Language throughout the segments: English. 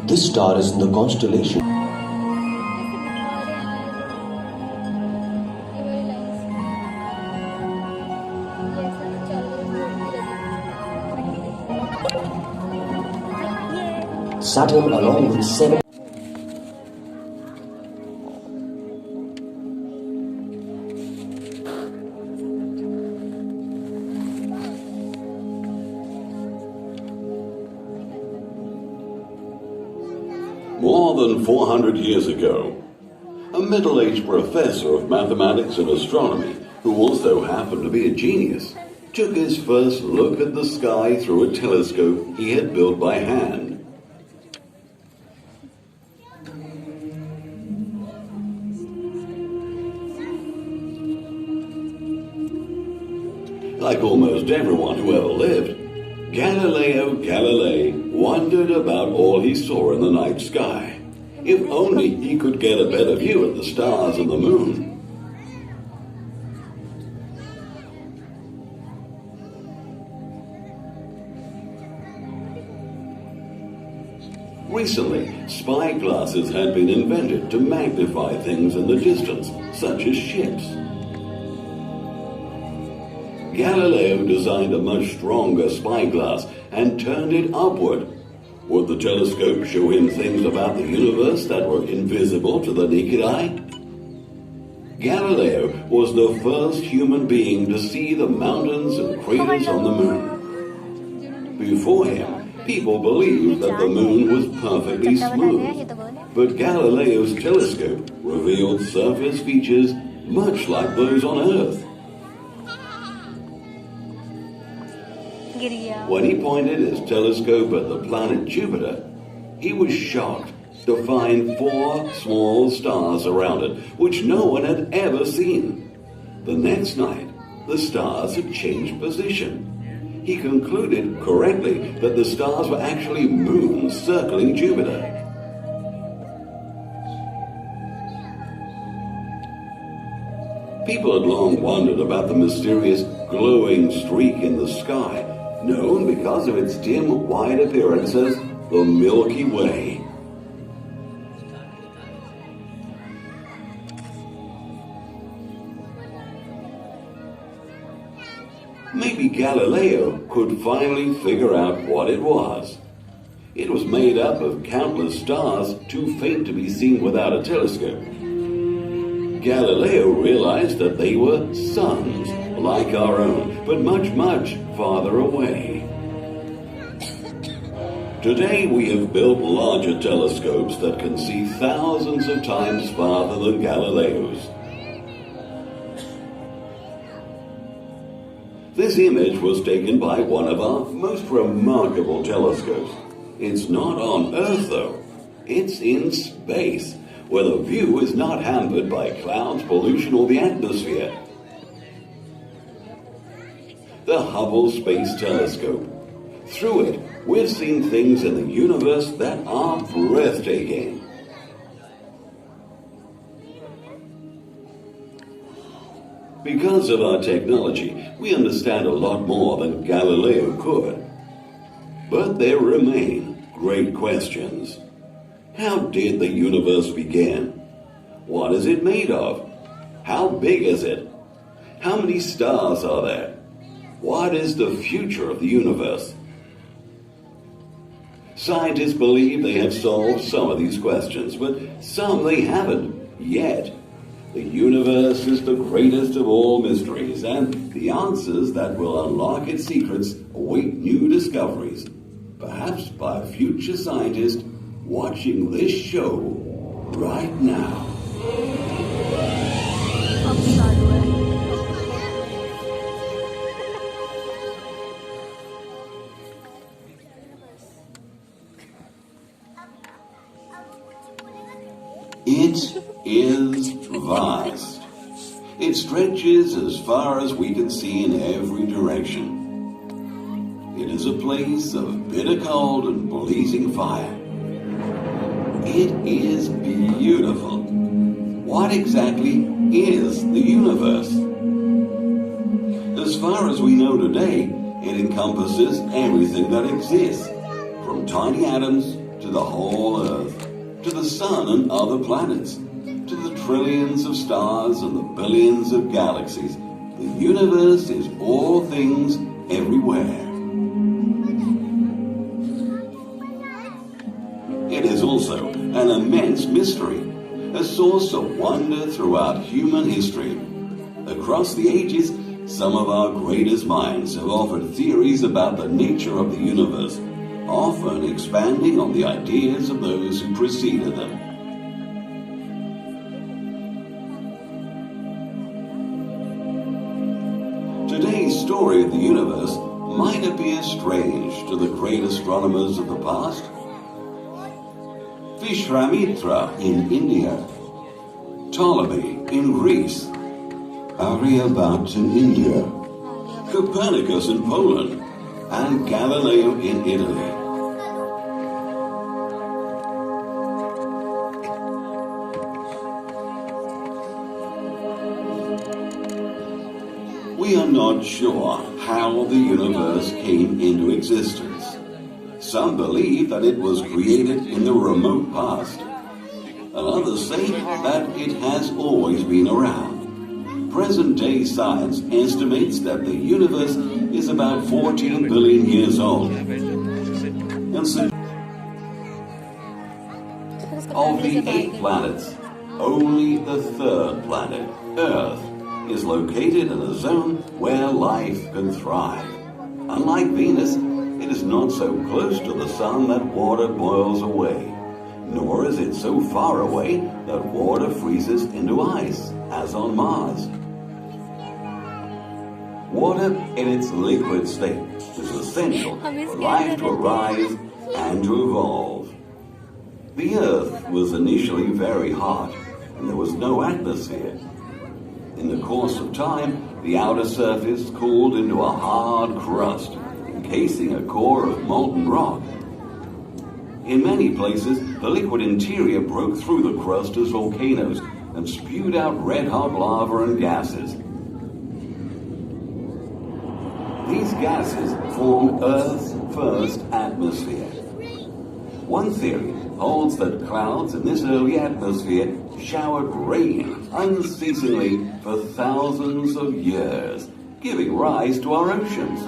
This star is in the constellation. Saturn along with 7. More than 400 years ago, a middle-aged professor of mathematics and astronomy, who also happened to be a genius, took his first look at the sky through a telescope he had built by hand. Like almost everyone who ever lived, Galileo Galilei wondered about all he saw in the night sky. If only he could get a better view of the stars and the moon. Recently, spyglasses had been invented to magnify things in the distance, such as ships. Galileo designed a much stronger spyglass and turned it upward. Would the telescope show him things about the universe that were invisible to the naked eye? Galileo was the first human being to see the mountains and craters on the moon. Before him, people believed that the moon was perfectly smooth, but Galileo's telescope revealed surface features much like those on Earth. When he pointed his telescope at the planet Jupiter, he was shocked to find 4 small stars around it, which no one had ever seen. The next night, the stars had changed position. He concluded correctly that the stars were actually moons circling Jupiter. People had long wondered about the mysterious glowing streak in the sky, known because of its dim, wide appearance as the Milky Way. Maybe Galileo could finally figure out what it was. It was made up of countless stars too faint to be seen without a telescope. Galileo realized that they were suns, like our own, but much, much farther away. Today we have built larger telescopes that can see thousands of times farther than Galileo's. This image was taken by one of our most remarkable telescopes. It's not on Earth though, it's in space, where the view is not hampered by clouds, pollution or the atmosphere. The Hubble Space Telescope. Through it, we've seen things in the universe that are breathtaking. Because of our technology, we understand a lot more than Galileo could. But there remain great questions. How did the universe begin? What is it made of? How big is it? How many stars are there? What is the future of the universe? Scientists believe they have solved some of these questions, but some they haven't yet. The universe is the greatest of all mysteries, and the answers that will unlock its secrets await new discoveries, perhaps by a future scientist watching this show right now. It is vast. It stretches as far as we can see in every direction. It is a place of bitter cold and blazing fire. It is beautiful. What exactly is the universe? As far as we know today, it encompasses everything that exists, from tiny atoms to the whole Earth, to the sun and other planets, to the trillions of stars and the billions of galaxies. The universe is all things everywhere. It is also an immense mystery, a source of wonder throughout human history. Across the ages, some of our greatest minds have offered theories about the nature of the universe, often expanding on the ideas of those who preceded them. Today's story of the universe might appear strange to the great astronomers of the past. Vishwamitra in India, Ptolemy in Greece, Aryabhat in India, Copernicus in Poland, and Galileo in Italy. We are not sure how the universe came into existence. Some believe that it was created in the remote past, and others say that it has always been around. Present-day science estimates that the universe is about 14 billion years old. And so, of the 8 planets, only the third planet, Earth, is located in a zone where life can thrive. Unlike Venus, it is not so close to the sun that water boils away, nor is it so far away that water freezes into ice, as on Mars. Water in its liquid state is essential for life to arise and to evolve. The Earth was initially very hot, and there was no atmosphere. In the course of time, the outer surface cooled into a hard crust, encasing a core of molten rock. In many places, the liquid interior broke through the crust as volcanoes and spewed out red-hot lava and gases. These gases formed Earth's first atmosphere. One theory holds that clouds in this early atmosphere showered rain unceasingly for thousands of years, giving rise to our oceans.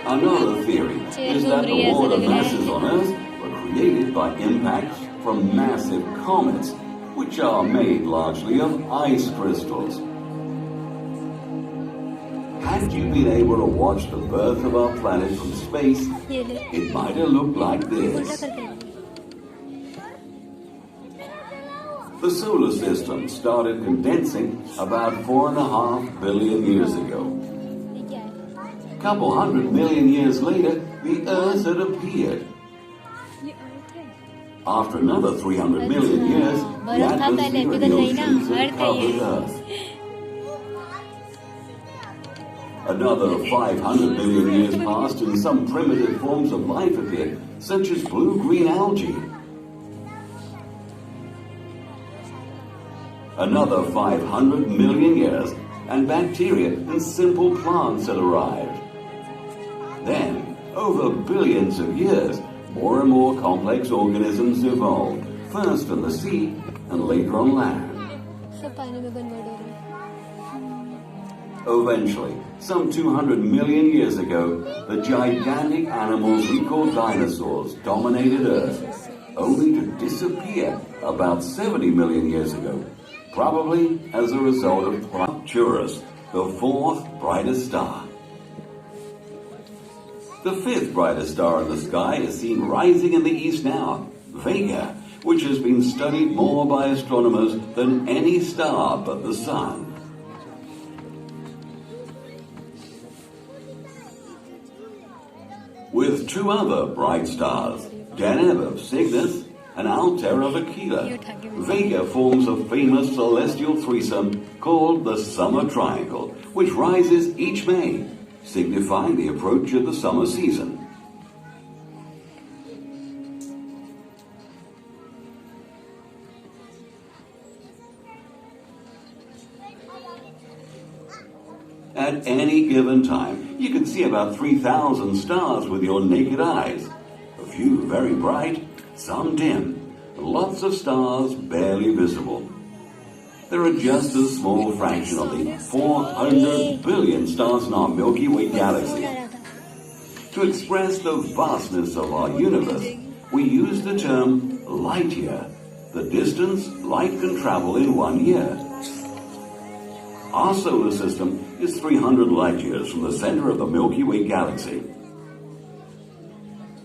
Another theory is that the water masses on Earth were created by impacts from massive comets, which are made largely of ice crystals. Had you been able to watch the birth of our planet from space, it might have looked like this. The solar system started condensing about 4.5 billion years ago. Couple 100 million years later, the Earth had appeared. After another 300 million years, the atmosphere and the oceans had covered Earth. Another 500 million years passed and some primitive forms of life appeared, such as blue-green algae. Another 500 million years, and bacteria and simple plants had arrived. Then, over billions of years, more and more complex organisms evolved, first in the sea and later on land. Eventually, some 200 million years ago, the gigantic animals we call dinosaurs dominated Earth, only to disappear about 70 million years ago, probably as a result of Arcturus, the fourth brightest star. The fifth brightest star in the sky is seen rising in the east now, Vega, which has been studied more by astronomers than any star but the Sun. With two other bright stars, Deneb of Cygnus and Altair of Aquila, Vega forms a famous celestial threesome called the Summer Triangle, which rises each May, signifying the approach of the summer season. At any given time, you can see about 3,000 stars with your naked eyes. A few very bright, some dim, and lots of stars barely visible. There are just a small fraction of the 400 billion stars in our Milky Way galaxy. To express the vastness of our universe, we use the term light year, the distance light can travel in 1 year. Our solar system is 300 light years from the center of the Milky Way galaxy.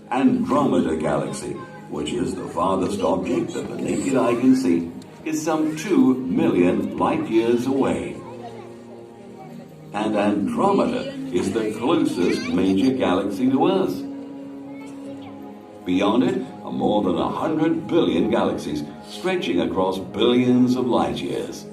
Andromeda Galaxy, which is the farthest object that the naked eye can see, is some 2 million light years away. And Andromeda is the closest major galaxy to us. Beyond it are more than 100 billion galaxies stretching across billions of light years.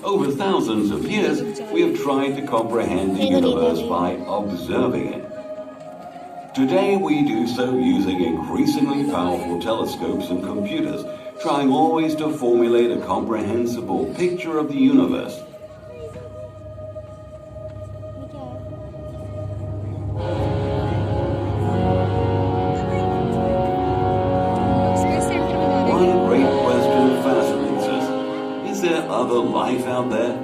Over thousands of years, we have tried to comprehend the universe by observing it. Today, we do so using increasingly powerful telescopes and computers, trying always to formulate a comprehensible picture of the universe. One great question fascinates us. Is there other life out there?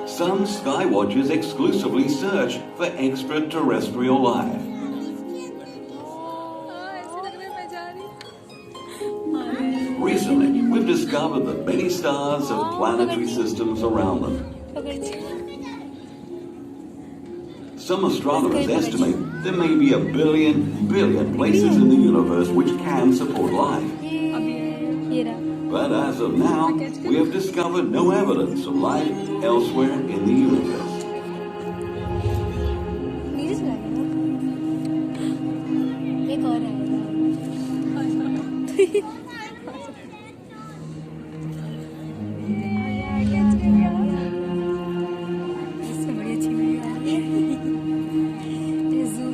Some skywatchers exclusively search for extraterrestrial life. Recently, we've discovered that many stars have planetary systems around them. Some astronomers estimate there may be 1 billion places in the universe which can support life. But as of now, we have discovered no evidence of life elsewhere in the universe.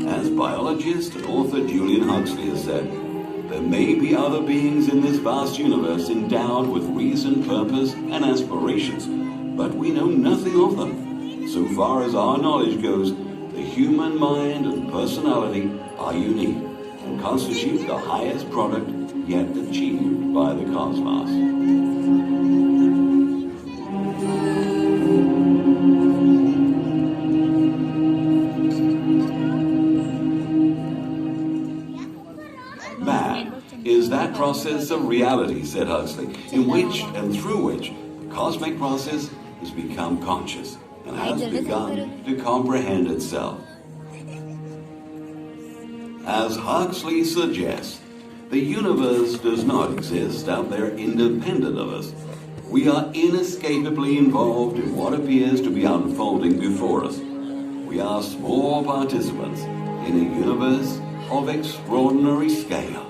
As biologist and author Julian Huxley has said, there may be other beings in this vast universe endowed with reason, purpose, and aspirations, but we know nothing of them. So far as our knowledge goes, the human mind and personality are unique and constitute the highest product yet achieved by the cosmos. process of reality, said Huxley, in which and through which the cosmic process has become conscious and has begun to comprehend itself. As Huxley suggests, the universe does not exist out there independent of us. We are inescapably involved in what appears to be unfolding before us. We are small participants in a universe of extraordinary scale.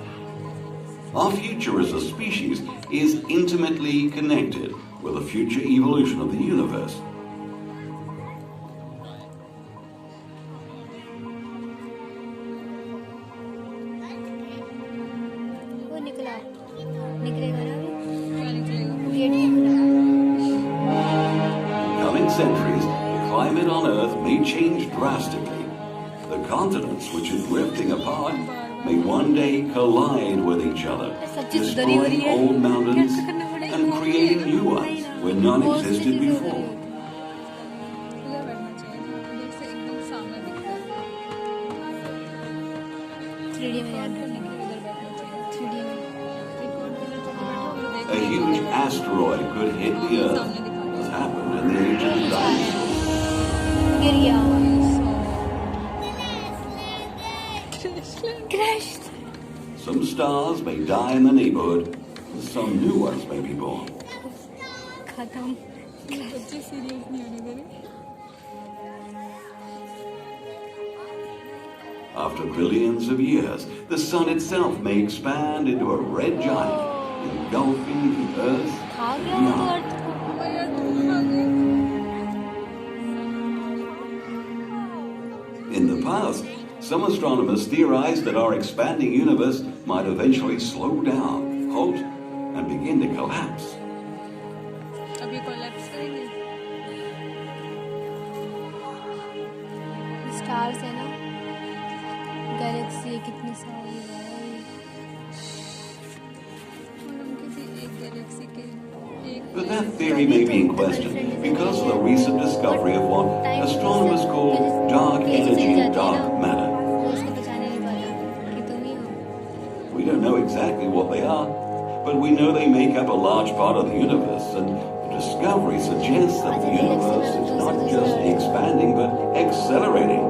Our future as a species is intimately connected with the future evolution of the universe. वो निकला निकलेगा ना क्या निकलेगा? Gate नहीं खुला In coming centuries, the climate on Earth may change drastically. The continents which are drifting apart may one day collide with each other, destroying old mountains and creating new ones where none existed before. उधर बैठना चाहिए ना, उधर से एकदम सामने दिखता है। 3D में याद रखना उधर बैठना चाहिए। 3D में रिकॉर्ड करना चाहिए, बैठो, उधर देख A huge asteroid could hit the Earth, as happened in the age of the dinosaurs. गिर गया crash Some stars may die in the neighborhood, and some new ones may be born. खत्म बच्चे serious नहीं होने दे रहे। After billions of years, the sun itself may expand into a red giant, engulfing the Earth खा and गया वो तो beyond. अर्थ को यार तुम आ गए। In the past, some astronomers theorized that our expanding universe might eventually slow down, halt, and begin to collapse. अब ये कोलैप्स करेंगे। स्टार्स है ना गैलेक्सी है कितनी सारी है और हम किसी एक गैलेक्सी के एक But that theory may be in question because of the recent discovery of what astronomers call dark energy and dark matter. वो उसको पहचाने नहीं पाता कि तुम ही हो We don't know exactly what they are, but we know they make up a large part of the universe, and the discovery suggests that the universe is not just expanding but accelerating.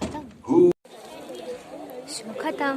खत्म Who show खत्म